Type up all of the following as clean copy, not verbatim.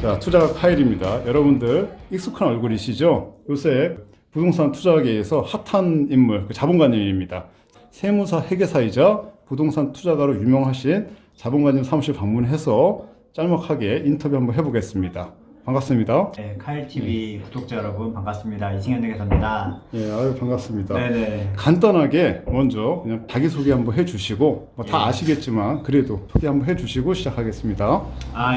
자, 투자가 카일입니다. 여러분들 익숙한 얼굴이시죠? 요새 부동산 투자계에서 핫한 인물, 그 자본가님입니다. 세무사 회계사이자 부동산 투자가로 유명하신 자본가님 사무실 방문해서 짤막하게 인터뷰 한번 해보겠습니다. 반갑습니다. 네, 카일TV 구독자 여러분 반갑습니다. 이승현 회계사입니다. 예, 아유, 반갑습니다. 네네. 간단하게 먼저 그냥 자기소개 한번 해주시고, 다 예. 아시겠지만 그래도 소개 한번 해주시고 시작하겠습니다.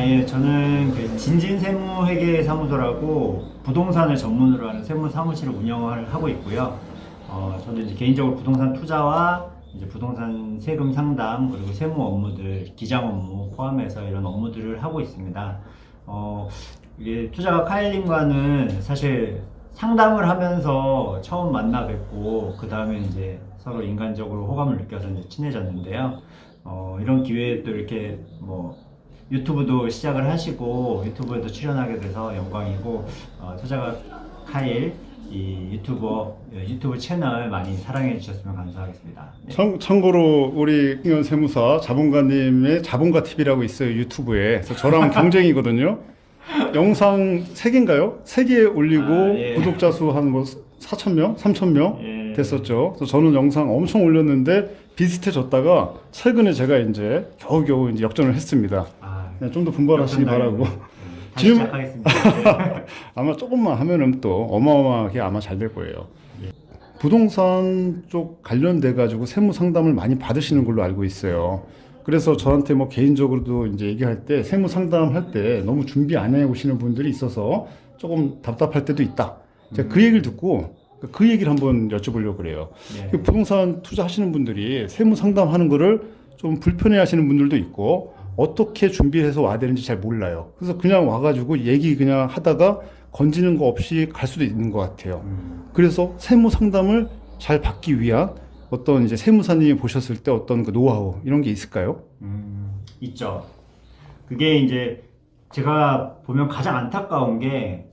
예, 저는 그 진진세무회계사무소라고 부동산을 전문으로 하는 세무사무실을 운영을 하고 있고요. 저는 이제 개인적으로 부동산 투자와 이제 부동산 세금 상담 그리고 세무 업무들, 기장 업무 포함해서 이런 업무들을 하고 있습니다. 이게 투자가 카일님과는 사실 상담을 하면서 처음 만나 뵙고 그 다음에 이제 서로 인간적으로 호감을 느껴서 이제 친해졌는데요. 이런 기회에 또 이렇게 뭐 유튜브도 시작을 하시고 유튜브에도 출연하게 돼서 영광이고, 투자가 카일 이 유튜브 채널 많이 사랑해 주셨으면 감사하겠습니다. 네. 참고로 우리 승현 세무사 자본가님의 자본가 TV라고 있어요, 유튜브에. 그래서 저랑 경쟁이거든요. 영상 3개인가요? 3개 올리고 예. 구독자 수 한 뭐 4,000명, 3,000명 예. 됐었죠. 그래서 저는 영상 엄청 올렸는데 비슷해졌다가 최근에 제가 이제 겨우겨우 이제 역전을 했습니다. 좀 더 분발하시기 바라고. 다시 지금- 시작하겠습니다. 아마 조금만 하면은 또 어마어마하게 아마 잘 될 거예요. 예. 부동산 쪽 관련돼 가지고 세무 상담을 많이 받으시는 걸로 알고 있어요. 그래서 저한테 뭐 개인적으로도 이제 얘기할 때 세무 상담할 때 너무 준비 안 해 오시는 분들이 있어서 조금 답답할 때도 있다. 제가 그 얘기를 듣고 그 얘기를 한번 여쭤보려고 그래요. 네. 그 부동산 투자하시는 분들이 세무 상담하는 거를 좀 불편해 하시는 분들도 있고 어떻게 준비해서 와야 되는지 잘 몰라요. 그래서 그냥 와가지고 얘기 그냥 하다가 건지는 거 없이 갈 수도 있는 것 같아요. 그래서 세무 상담을 잘 받기 위한 어떤 이제 세무사님이 보셨을 때 어떤 그 노하우 이런 게 있을까요? 있죠. 그게 이제 제가 보면 가장 안타까운 게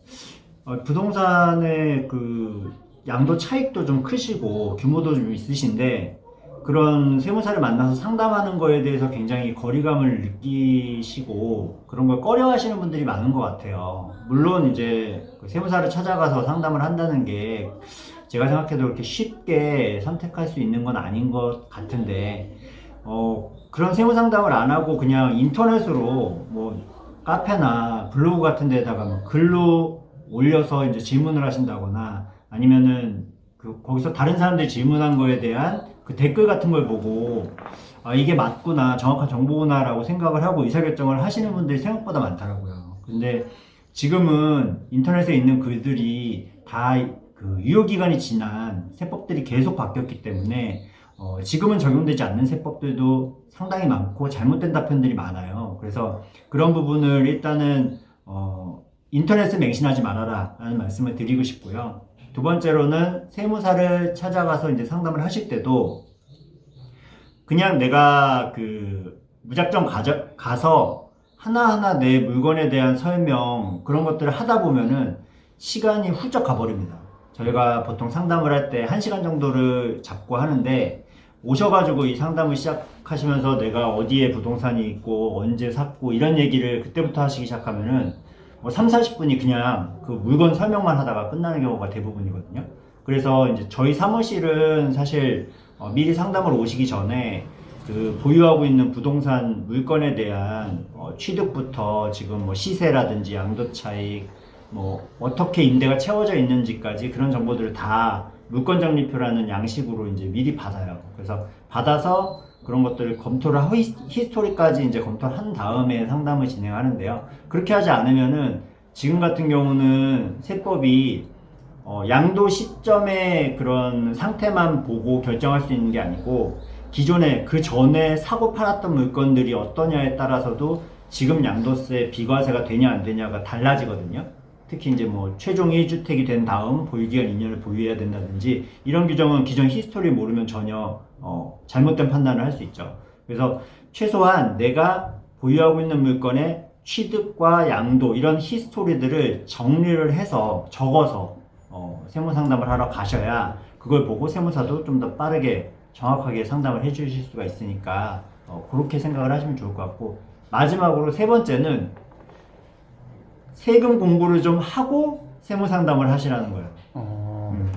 부동산의 그 양도 차익도 좀 크시고 규모도 좀 있으신데 그런 세무사를 만나서 상담하는 거에 대해서 굉장히 거리감을 느끼시고 그런 걸 꺼려 하시는 분들이 많은 것 같아요. 물론 이제 그 세무사를 찾아가서 상담을 한다는 게 제가 생각해도 그렇게 쉽게 선택할 수 있는 건 아닌 것 같은데, 그런 세무 상담을 안 하고 그냥 인터넷으로 뭐 카페나 블로그 같은 데다가 뭐 글로 올려서 이제 질문을 하신다거나 아니면은 거기서 다른 사람들이 질문한 거에 대한 그 댓글 같은 걸 보고 이게 맞구나, 정확한 정보구나 라고 생각을 하고 의사결정을 하시는 분들이 생각보다 많더라고요. 근데 지금은 인터넷에 있는 글들이 다 그 유효기간이 지난 세법들이 계속 바뀌었기 때문에 지금은 적용되지 않는 세법들도 상당히 많고 잘못된 답변들이 많아요. 그래서 그런 부분을 일단은 인터넷을 맹신하지 말아라 라는 말씀을 드리고 싶고요. 두 번째로는 세무사를 찾아가서 이제 상담을 하실 때도 그냥 내가 그 무작정 가서 하나하나 내 물건에 대한 설명 그런 것들을 하다 보면은 시간이 훌쩍 가버립니다. 저희가 보통 상담을 할 때 1시간 정도를 잡고 하는데 오셔가지고 이 상담을 시작하시면서 내가 어디에 부동산이 있고 언제 샀고 이런 얘기를 그때부터 하시기 시작하면은 뭐 3, 40분이 그냥 그 물건 설명만 하다가 끝나는 경우가 대부분이거든요. 그래서 이제 저희 사무실은 사실 미리 상담을 오시기 전에 그 보유하고 있는 부동산 물건에 대한 취득부터 지금 뭐 시세라든지 양도차익 뭐 어떻게 임대가 채워져 있는지까지 그런 정보들을 다 물건정리표라는 양식으로 이제 미리 받아요. 그래서 받아서 그런 것들을 검토를 하고 히스토리까지 이제 검토를 한 다음에 상담을 진행하는데요. 그렇게 하지 않으면은 지금 같은 경우는 세법이 양도 시점의 그런 상태만 보고 결정할 수 있는 게 아니고 기존에 그 전에 사고 팔았던 물건들이 어떠냐에 따라서도 지금 양도세 비과세가 되냐 안 되냐가 달라지거든요. 특히 이제 뭐 최종 1주택이 된 다음 보유기간 2년을 보유해야 된다든지 이런 규정은 기존 히스토리 모르면 전혀 잘못된 판단을 할 수 있죠. 그래서 최소한 내가 보유하고 있는 물건의 취득과 양도 이런 히스토리들을 정리를 해서 적어서 세무 상담을 하러 가셔야 그걸 보고 세무사도 좀 더 빠르게 정확하게 상담을 해 주실 수가 있으니까 그렇게 생각을 하시면 좋을 것 같고, 마지막으로 세 번째는 세금 공부를 좀 하고 세무 상담을 하시라는 거예요.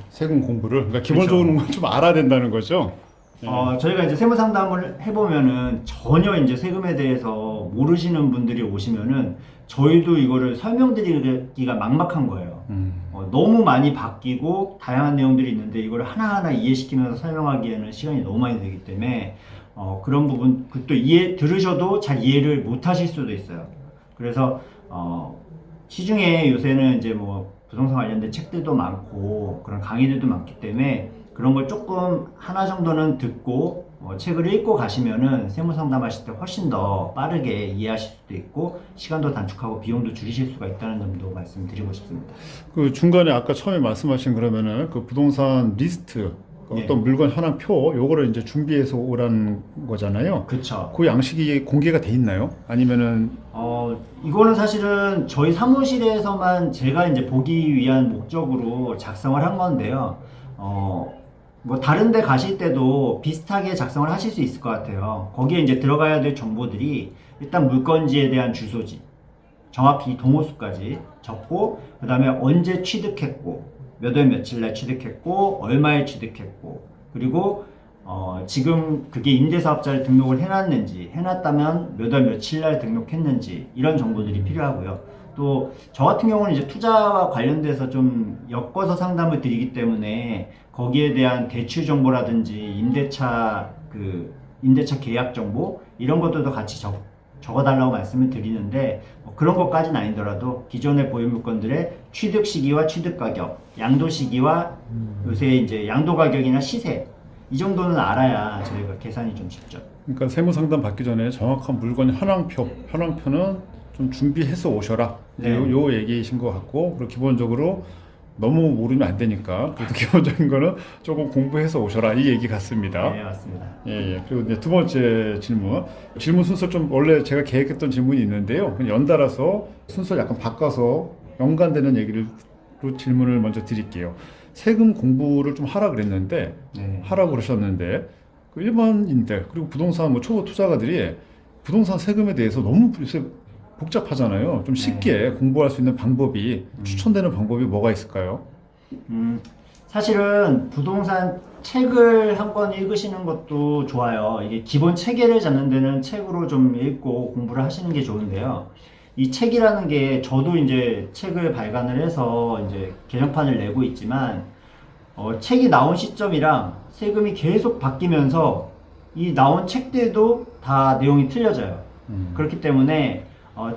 세금 공부를 그러니까 기본적으로 좀 알아야 된다는 거죠. 저희가 이제 세무 상담을 해보면은 전혀 이제 세금에 대해서 모르시는 분들이 오시면은 저희도 이거를 설명드리기가 막막한 거예요. 너무 많이 바뀌고 다양한 내용들이 있는데 이걸 하나하나 이해시키면서 설명하기에는 시간이 너무 많이 되기 때문에 그런 부분 또 들으셔도 잘 이해를 못 하실 수도 있어요. 그래서 시중에 요새는 이제 뭐 부동산 관련된 책들도 많고 그런 강의들도 많기 때문에 그런 걸 조금 하나 정도는 듣고 책을 읽고 가시면은 세무 상담하실 때 훨씬 더 빠르게 이해하실 수도 있고 시간도 단축하고 비용도 줄이실 수가 있다는 점도 말씀드리고 싶습니다. 그 중간에 아까 처음에 말씀하신 그러면은 그 부동산 리스트 그 네. 어떤 물건 현황표 요거를 이제 준비해서 오라는 거잖아요. 그쵸. 그 양식이 공개가 돼 있나요? 아니면은 이거는 사실은 저희 사무실에서만 제가 이제 보기 위한 목적으로 작성을 한 건데요. 뭐 다른 데 가실 때도 비슷하게 작성을 하실 수 있을 것 같아요. 거기에 이제 들어가야 될 정보들이 일단 물건지에 대한 주소지, 정확히 동호수까지 적고, 그 다음에 언제 취득했고, 몇 월 며칠 날 취득했고, 얼마에 취득했고, 그리고 지금 그게 임대사업자를 등록을 해놨는지, 해놨다면 몇 월 며칠 날 등록했는지, 이런 정보들이 필요하고요. 또 저 같은 경우는 이제 투자와 관련돼서 좀 엮어서 상담을 드리기 때문에 거기에 대한 대출 정보라든지 임대차 계약 정보 이런 것들도 같이 적어달라고 말씀을 드리는데 그런 것까지는 아니더라도 기존의 보유 물건들의 취득 시기와 취득 가격, 양도 시기와 요새 이제 양도 가격이나 시세 이 정도는 알아야 저희가 계산이 좀 쉽죠. 그러니까 세무 상담 받기 전에 정확한 물건 현황표는 좀 준비해서 오셔라. 네. 요 얘기이신 것 같고 그리고 기본적으로 너무 모르면 안 되니까 그래도 기본적인 거는 조금 공부해서 오셔라 이 얘기 같습니다. 네, 맞습니다. 예. 그리고 이제 두 번째 질문 순서 좀 원래 제가 계획했던 질문이 있는데요. 그냥 연달아서 순서를 약간 바꿔서 연관되는 얘기를 질문을 먼저 드릴게요. 세금 공부를 좀 하라 그랬는데 네. 하라고 그러셨는데 그 일반인들 그리고 부동산 뭐 초보 투자가들이 부동산 세금에 대해서 너무 요새 복잡하잖아요. 좀 쉽게 공부할 수 있는 방법이 추천되는 방법이 뭐가 있을까요? 사실은 부동산 책을 한 권 읽으시는 것도 좋아요. 이게 기본 체계를 잡는 데는 책으로 좀 읽고 공부를 하시는 게 좋은데요. 이 책이라는 게 저도 이제 책을 발간을 해서 이제 개정판을 내고 있지만 책이 나온 시점이랑 세금이 계속 바뀌면서 이 나온 책들도 다 내용이 틀려져요. 그렇기 때문에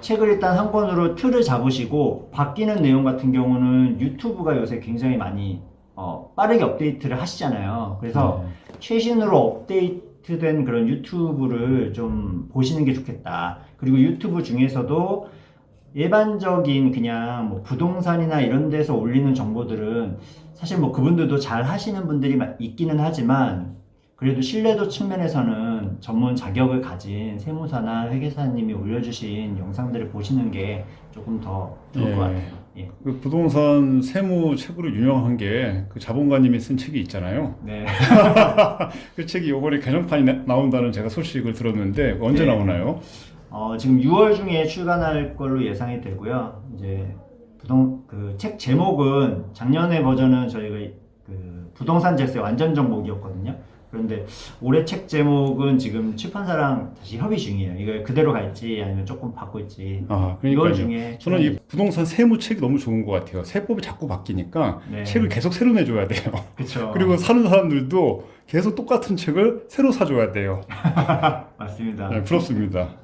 책을 일단 한 권으로 틀을 잡으시고 바뀌는 내용 같은 경우는 유튜브가 요새 굉장히 많이 빠르게 업데이트를 하시잖아요. 그래서 최신으로 업데이트된 그런 유튜브를 좀 보시는 게 좋겠다. 그리고 유튜브 중에서도 일반적인 그냥 뭐 부동산이나 이런 데서 올리는 정보들은 사실 뭐 그분들도 잘 하시는 분들이 있기는 하지만 그래도 신뢰도 측면에서는 전문 자격을 가진 세무사나 회계사님이 올려주신 영상들을 보시는 게 조금 더 좋을 것 같아요. 예. 그 부동산 세무 책으로 유명한 게 그 자본가님이 쓴 책이 있잖아요. 네. 그 책이 요번에 개정판이 나온다는 제가 소식을 들었는데 언제 네. 나오나요? 지금 6월 중에 출간할 걸로 예상이 되고요. 이제 그 책 제목은 작년에 버전은 저희가 그 부동산 절세 완전 정복이었거든요. 그런데 올해 책 제목은 지금 출판사랑 다시 협의 중이에요. 이걸 그대로 갈지 아니면 조금 바꿀지. 그러니까요. 6월 중에 저는 이 부동산 세무 책이 너무 좋은 것 같아요. 세법이 자꾸 바뀌니까 네. 책을 계속 새로 내줘야 돼요. 그렇죠. 그리고 사는 사람들도 계속 똑같은 책을 새로 사줘야 돼요. 맞습니다. 네, 부럽습니다.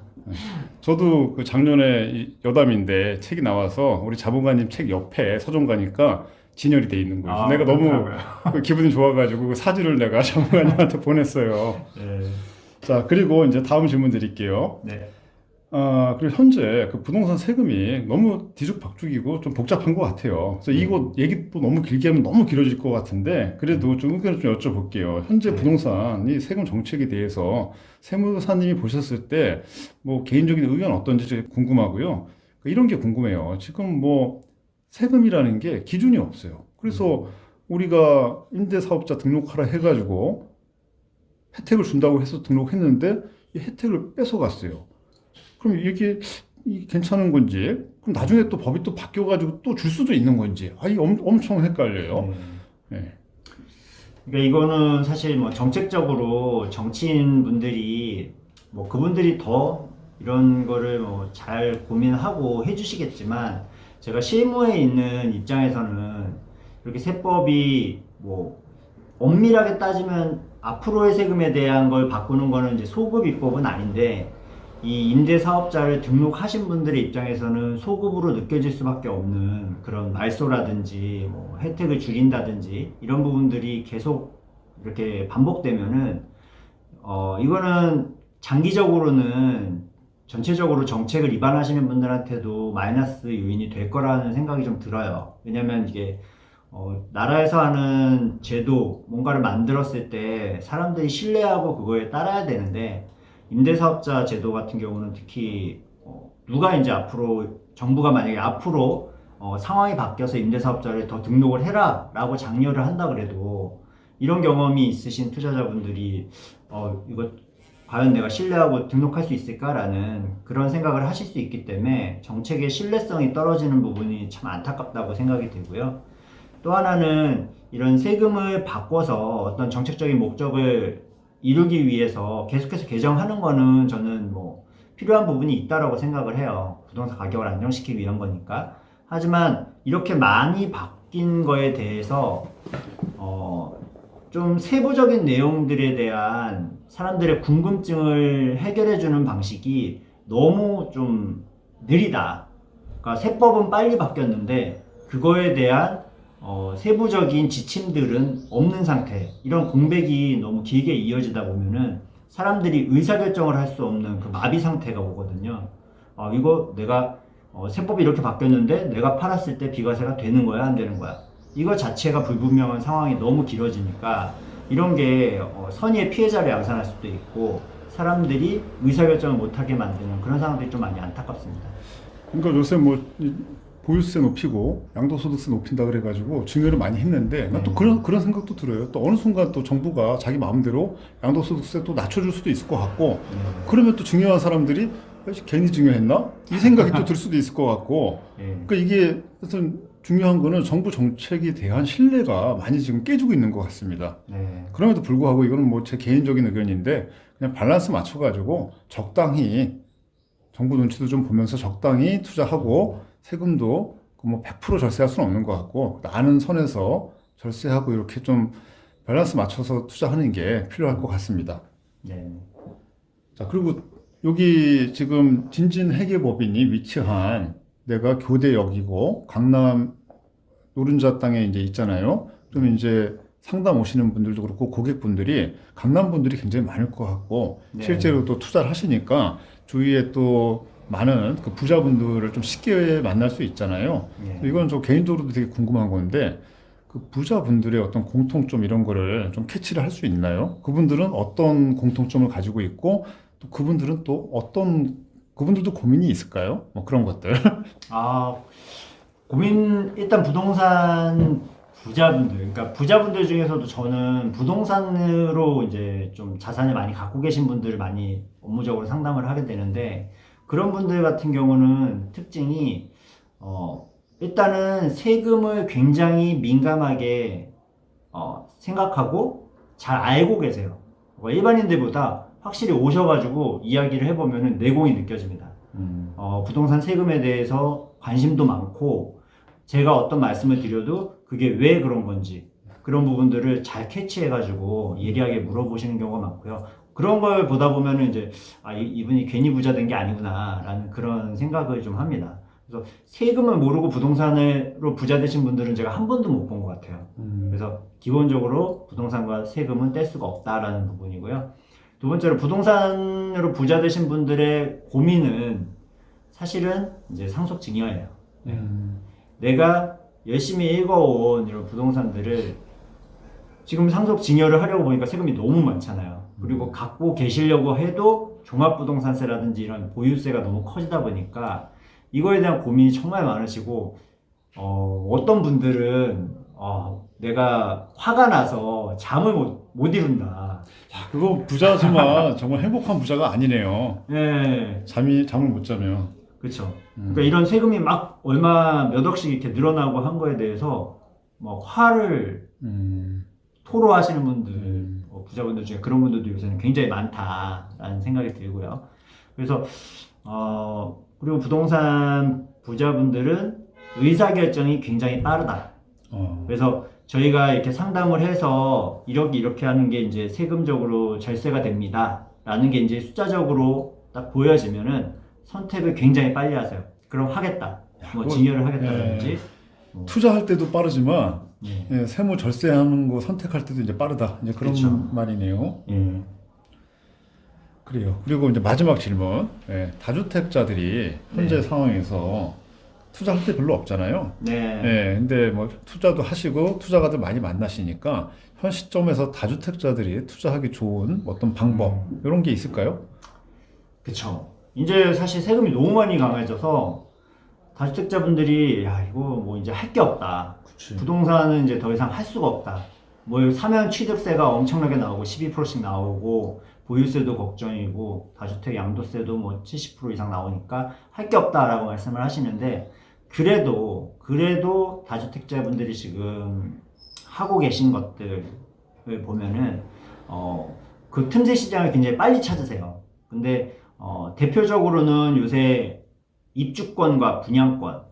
저도 그 작년에 여담인데 책이 나와서 우리 자본가님 책 옆에 서점 가니까 진열이 돼 있는 거예요. 내가 너무 그 기분이 좋아가지고 그 사진을 내가 자본가님한테 보냈어요. 네. 자, 그리고 이제 다음 질문 드릴게요. 네. 그리고 현재 그 부동산 세금이 너무 뒤죽박죽이고 좀 복잡한 것 같아요. 그래서 이거 얘기 또 너무 길게 하면 너무 길어질 것 같은데 그래도 좀 의견을 좀 여쭤볼게요. 현재 부동산이 세금 정책에 대해서 세무사님이 보셨을 때 뭐 개인적인 의견 어떤지 궁금하고요. 이런 게 궁금해요. 지금 뭐 세금이라는 게 기준이 없어요. 그래서 우리가 임대사업자 등록하라 해가지고 혜택을 준다고 해서 등록했는데 이 혜택을 뺏어갔어요. 그럼 이게 이 괜찮은 건지, 그럼 나중에 또 법이 또 바뀌어가지고 또 줄 수도 있는 건지, 이 엄청 헷갈려요. 네. 그러니까 이거는 사실 뭐 정책적으로 정치인 분들이 뭐 그분들이 더 이런 거를 뭐 잘 고민하고 해주시겠지만 제가 실무에 있는 입장에서는 이렇게 세법이 뭐 엄밀하게 따지면 앞으로의 세금에 대한 걸 바꾸는 거는 이제 소급 입법은 아닌데 이 임대사업자를 등록하신 분들의 입장에서는 소급으로 느껴질 수밖에 없는 그런 말소라든지 뭐 혜택을 줄인다든지 이런 부분들이 계속 이렇게 반복되면은 이거는 장기적으로는 전체적으로 정책을 위반하시는 분들한테도 마이너스 요인이 될 거라는 생각이 좀 들어요. 왜냐면 이게 나라에서 하는 제도 뭔가를 만들었을 때 사람들이 신뢰하고 그거에 따라야 되는데 임대사업자 제도 같은 경우는 특히 누가 이제 앞으로 정부가 만약에 앞으로 상황이 바뀌어서 임대사업자를 더 등록을 해라 라고 장려를 한다 그래도 이런 경험이 있으신 투자자분들이 이거 과연 내가 신뢰하고 등록할 수 있을까라는 그런 생각을 하실 수 있기 때문에 정책의 신뢰성이 떨어지는 부분이 참 안타깝다고 생각이 들고요. 또 하나는 이런 세금을 바꿔서 어떤 정책적인 목적을 이루기 위해서 계속해서 개정하는 거는 저는 뭐 필요한 부분이 있다라고 생각을 해요. 부동산 가격을 안정시키기 위한 거니까. 하지만 이렇게 많이 바뀐 거에 대해서 좀 세부적인 내용들에 대한 사람들의 궁금증을 해결해주는 방식이 너무 좀 느리다. 그러니까 세법은 빨리 바뀌었는데 그거에 대한 세부적인 지침들은 없는 상태. 이런 공백이 너무 길게 이어지다 보면은 사람들이 의사결정을 할 수 없는 그 마비 상태가 오거든요. 이거 내가 세법이 이렇게 바뀌었는데 내가 팔았을 때 비과세가 되는 거야, 안 되는 거야? 이거 자체가 불분명한 상황이 너무 길어지니까 이런 게 선의의 피해자를 양산할 수도 있고 사람들이 의사결정을 못하게 만드는 그런 상황들이 좀 많이 안타깝습니다. 그러니까 요새 뭐 보유세 높이고 양도소득세 높인다 그래가지고 증여를 많이 했는데 난 또 그런 생각도 들어요. 또 어느 순간 또 정부가 자기 마음대로 양도소득세 또 낮춰줄 수도 있을 것 같고 그러면 또 증여한 사람들이 괜히 증여했나? 이 생각이 또 들 수도 있을 것 같고 그러니까 이게 하여튼 중요한 거는 정부 정책에 대한 신뢰가 많이 지금 깨지고 있는 것 같습니다. 그럼에도 불구하고 이거는 뭐 제 개인적인 의견인데 그냥 밸런스 맞춰가지고 적당히 정부 눈치도 좀 보면서 적당히 투자하고 세금도 뭐 100% 절세할 수는 없는 것 같고 나는 선에서 절세하고 이렇게 좀 밸런스 맞춰서 투자하는 게 필요할 것 같습니다. 자, 그리고 여기 지금 진진회계법인이 위치한 데가 교대역이고 강남 노른자 땅에 이제 있잖아요. 좀 이제 상담 오시는 분들도 그렇고 고객분들이 강남 분들이 굉장히 많을 것 같고 실제로 또 투자를 하시니까 주위에 또 많은 그 부자분들을 좀 쉽게 만날 수 있잖아요. 이건 저 개인적으로도 되게 궁금한 건데 그 부자분들의 어떤 공통점 이런 거를 좀 캐치를 할 수 있나요? 그분들은 어떤 공통점을 가지고 있고 또 그분들은 또 그분들도 고민이 있을까요? 뭐 그런 것들. 일단 부동산 부자분들, 그러니까 부자분들 중에서도 저는 부동산으로 이제 좀 자산을 많이 갖고 계신 분들을 많이 업무적으로 상담을 하게 되는데 그런 분들 같은 경우는 특징이 일단은 세금을 굉장히 민감하게 생각하고 잘 알고 계세요. 일반인들보다 확실히 오셔가지고 이야기를 해보면은 내공이 느껴집니다. 부동산 세금에 대해서 관심도 많고 제가 어떤 말씀을 드려도 그게 왜 그런 건지 그런 부분들을 잘 캐치해가지고 예리하게 물어보시는 경우가 많고요. 그런 걸 보다 보면은 이제 이분이 괜히 부자 된 게 아니구나라는 그런 생각을 좀 합니다. 그래서 세금을 모르고 부동산으로 부자 되신 분들은 제가 한 번도 못 본 것 같아요. 그래서 기본적으로 부동산과 세금은 뗄 수가 없다라는 부분이고요. 두 번째로 부동산으로 부자 되신 분들의 고민은 사실은 이제 상속증여예요. 내가 열심히 읽어온 이런 부동산들을 지금 상속증여를 하려고 보니까 세금이 너무 많잖아요. 그리고 갖고 계시려고 해도 종합부동산세라든지 이런 보유세가 너무 커지다 보니까 이거에 대한 고민이 정말 많으시고 어떤 분들은 내가 화가 나서 잠을 못 이룬다. 그거 부자지만 정말 행복한 부자가 아니네요. 네. 잠을 못 자면. 그렇죠. 그러니까 이런 세금이 막 얼마 몇 억씩 이렇게 늘어나고 한 거에 대해서 뭐 화를 토로하시는 분들, 부자분들 중에 그런 분들도 요새는 굉장히 많다라는 생각이 들고요. 그래서 그리고 부동산 부자분들은 의사결정이 굉장히 빠르다. 그래서 저희가 이렇게 상담을 해서 이렇게 하는 게 이제 세금적으로 절세가 됩니다. 라는 게 이제 숫자적으로 딱 보여지면은 선택을 굉장히 빨리 하세요. 그럼 하겠다. 뭐 증여를 하겠다든지. 투자할 때도 빠르지만 예. 예, 세무 절세하는 거 선택할 때도 이제 빠르다. 이제 그런 그쵸. 말이네요. 예. 그래요. 그리고 이제 마지막 질문. 예, 다주택자들이 현재 네. 상황에서 투자할 때 별로 없잖아요. 네. 예, 근데 뭐 투자도 하시고 투자가들 많이 만나시니까 현 시점에서 다주택자들이 투자하기 좋은 어떤 방법 이런 게 있을까요? 그쵸. 이제 사실 세금이 너무 많이 강해져서 다주택자분들이 야 이거 뭐 이제 할 게 없다. 그치. 부동산은 이제 더 이상 할 수가 없다. 뭐 사면 취득세가 엄청나게 나오고 12%씩 나오고 보유세도 걱정이고 다주택 양도세도 뭐 70% 이상 나오니까 할 게 없다라고 말씀을 하시는데 그래도 다주택자분들이 지금 하고 계신 것들을 보면은 그 틈새 시장을 굉장히 빨리 찾으세요. 근데 대표적으로는 요새 입주권과 분양권,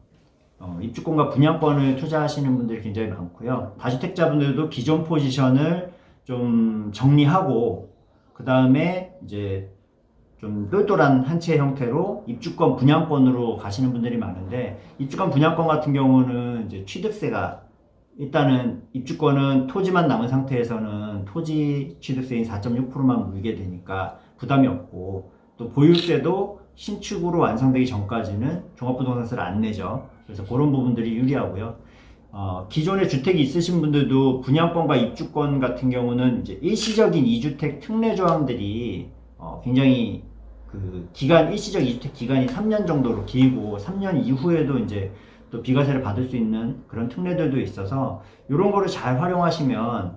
입주권과 분양권을 투자하시는 분들이 굉장히 많고요. 다주택자분들도 기존 포지션을 좀 정리하고 그 다음에 이제 좀 똘똘한 한 채 형태로 입주권 분양권으로 가시는 분들이 많은데 입주권 분양권 같은 경우는 이제 취득세가 일단은 입주권은 토지만 남은 상태에서는 토지 취득세인 4.6%만 물게 되니까 부담이 없고 또 보유세도 신축으로 완성되기 전까지는 종합부동산세를 안 내죠. 그래서 그런 부분들이 유리하고요. 기존에 주택이 있으신 분들도 분양권과 입주권 같은 경우는 이제 일시적인 2주택 특례 조항들이 굉장히 그 일시적 2주택 기간이 3년 정도로 길고 3년 이후에도 이제 또 비과세를 받을 수 있는 그런 특례들도 있어서 이런 거를 잘 활용하시면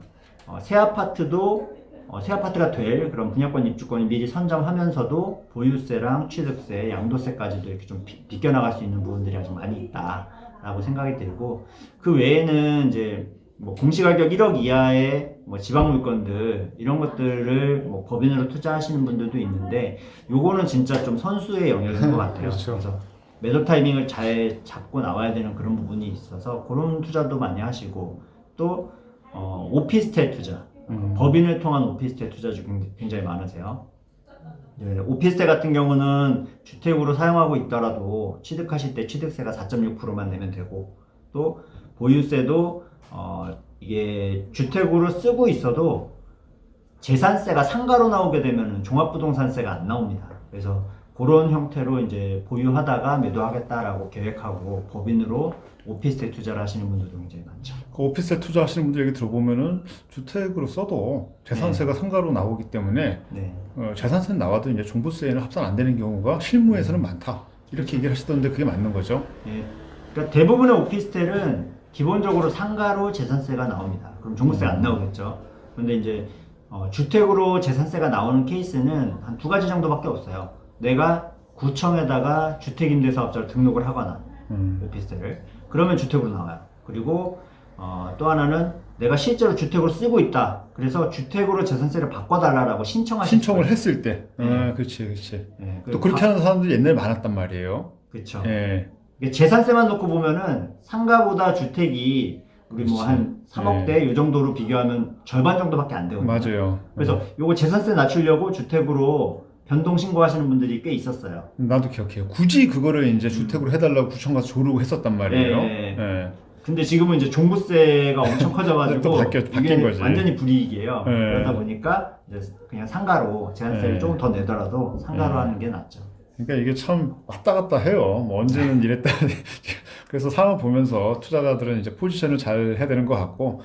새 아파트가 될 그런 분양권 입주권을 미리 선점하면서도 보유세랑 취득세, 양도세까지도 이렇게 좀 비껴나갈 수 있는 부분들이 아주 많이 있다라고 생각이 들고 그 외에는 이제 뭐 공시가격 1억 이하의 뭐 지방 물건들 이런 것들을 뭐 법인으로 투자하시는 분들도 있는데 요거는 진짜 좀 선수의 영역인 것 같아요. 그렇죠. 그래서 매도 타이밍을 잘 잡고 나와야 되는 그런 부분이 있어서 그런 투자도 많이 하시고 또 오피스텔 투자 법인을 통한 오피스텔 투자주 굉장히 많으세요. 네, 오피스텔 같은 경우는 주택으로 사용하고 있더라도 취득하실 때 취득세가 4.6%만 내면 되고 또 보유세도 이게 주택으로 쓰고 있어도 재산세가 상가로 나오게 되면 종합부동산세가 안 나옵니다. 그래서 그런 형태로 이제 보유하다가 매도하겠다라고 계획하고 법인으로 오피스텔 투자를 하시는 분들도 굉장히 많죠. 그 오피스텔 투자하시는 분들 얘기 들어보면은 주택으로 써도 재산세가 상가로 나오기 때문에 네. 재산세는 나와도 이제 종부세에는 합산 안 되는 경우가 실무에서는 많다. 이렇게 얘기를 하시던데 그게 맞는 거죠? 예. 그러니까 대부분의 오피스텔은 기본적으로 상가로 재산세가 나옵니다. 그럼 종부세가 안 나오겠죠. 그런데 이제 주택으로 재산세가 나오는 케이스는 한 두 가지 정도밖에 없어요. 내가 구청에다가 주택임대사업자를 등록을 하거나 오피스텔을 그러면 주택으로 나와요. 그리고 또 하나는 내가 실제로 주택으로 쓰고 있다. 그래서 주택으로 재산세를 바꿔달라고 신청을 했을 때. 네. 그렇지. 네. 또 그렇게 하는 사람들이 옛날에 많았단 말이에요. 그렇죠. 예. 재산세만 놓고 보면은 상가보다 주택이 우리 뭐 한 3억대 이 정도로 비교하면 절반 정도밖에 안 되거든요. 맞아요. 그래서 요거 재산세 낮추려고 주택으로 변동 신고하시는 분들이 꽤 있었어요. 나도 기억해요. 굳이 그거를 이제 주택으로 해달라고 구청 가서 조르고 했었단 말이에요. 네. 예. 근데 지금은 이제 종부세가 엄청 커져가지고 또 바뀐 이게 거지. 완전히 불이익이에요. 네. 그러다 보니까 이제 그냥 상가로 재산세를 네. 조금 더 내더라도 상가로 하는 게 낫죠. 그러니까 이게 참 왔다 갔다 해요. 뭐 언제는 이랬다. 그래서 상황 보면서 투자자들은 이제 포지션을 잘 해야 되는 것 같고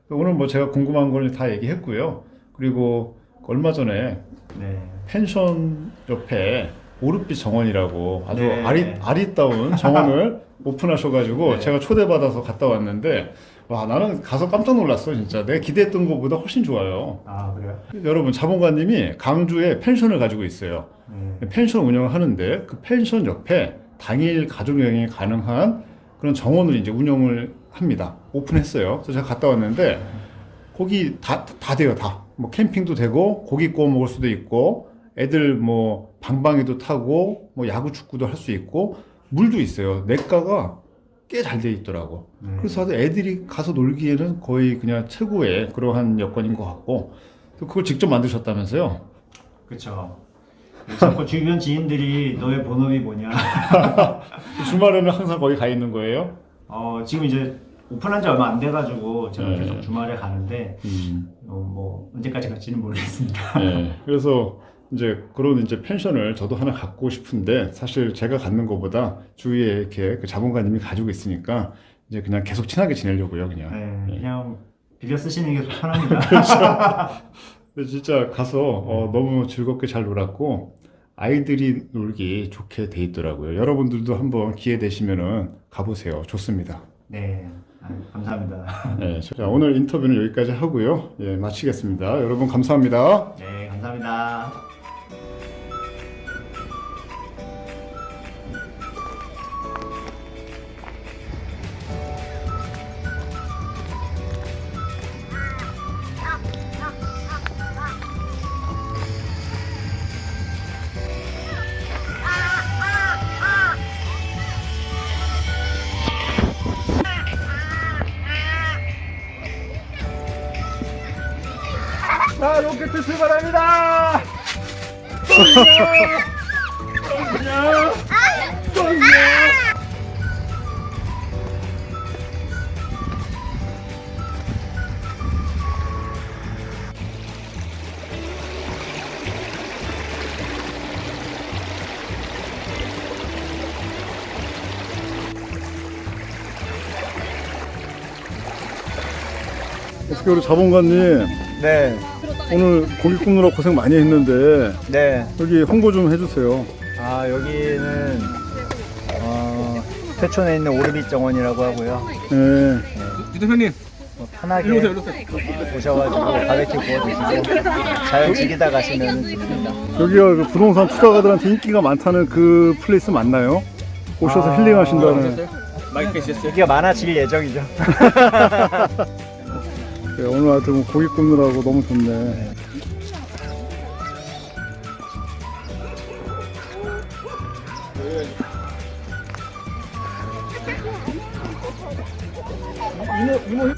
오늘 뭐 제가 궁금한 걸 다 얘기했고요. 그리고 얼마 전에 네. 펜션 옆에 오르빛 정원이라고 아주 네. 아리따운 정원을 오픈하셔가지고 네. 제가 초대받아서 갔다 왔는데 와 나는 가서 깜짝 놀랐어 진짜 내가 기대했던 것보다 훨씬 좋아요. 아 그래요? 여러분 자본가님이 강주에 펜션을 가지고 있어요. 펜션 운영을 하는데 그 펜션 옆에 당일 가족 여행이 가능한 그런 정원을 이제 운영을 합니다. 오픈했어요. 그래서 제가 갔다 왔는데 거기 다 돼요, 다. 뭐 캠핑도 되고 고기 구워 먹을 수도 있고 애들 뭐 방방이도 타고 뭐 야구 축구도 할 수 있고 물도 있어요. 냇가가 꽤 잘 돼 있더라고. 그래서 애들이 가서 놀기에는 거의 그냥 최고의 그러한 여건인 것 같고 그걸 직접 만드셨다면서요? 그쵸. 자꾸 주변 지인들이 너의 본업이 뭐냐. 주말에는 항상 거기 가 있는 거예요? 지금 이제 오픈한 지 얼마 안 돼가지고 제가 네. 계속 주말에 가는데 뭐 언제까지 갈지는 모르겠습니다. 네. 그래서 이제 그런 이제 펜션을 저도 하나 갖고 싶은데 사실 제가 갖는 것보다 주위에 이렇게 그 자본가님이 가지고 있으니까 이제 그냥 계속 친하게 지내려고요, 그냥. 네, 그냥 빌려 쓰시는 게 더 편합니다. 근데 진짜 가서 너무 즐겁게 잘 놀았고 아이들이 놀기 좋게 돼 있더라고요. 여러분들도 한번 기회 되시면은 가보세요. 좋습니다. 네, 감사합니다. 네, 자, 오늘 인터뷰는 여기까지 하고요. 예, 마치겠습니다. 여러분 감사합니다. 네, 감사합니다. 자, 로켓 출발합니다! 어떻게 우리 자본가님 네, 오늘 고기 굽느라 고생 많이 했는데 네. 여기 홍보 좀 해주세요. 여기는 태촌에 있는 오르비 정원이라고 하고요. 네. 이 대표님 편하게 일로 오세요. 오셔가지고 바베큐 구워 드시고 자연 즐기다 가시면 좋습니다. 여기가 그 부동산 투자가들한테 인기가 많다는 그 플레이스 맞나요? 오셔서 힐링하신다는. 마이크 있으셨어요? 여기가 많아질 예정이죠. 네, 오늘 하여튼 고기 굽느라고 너무 좋네. 이모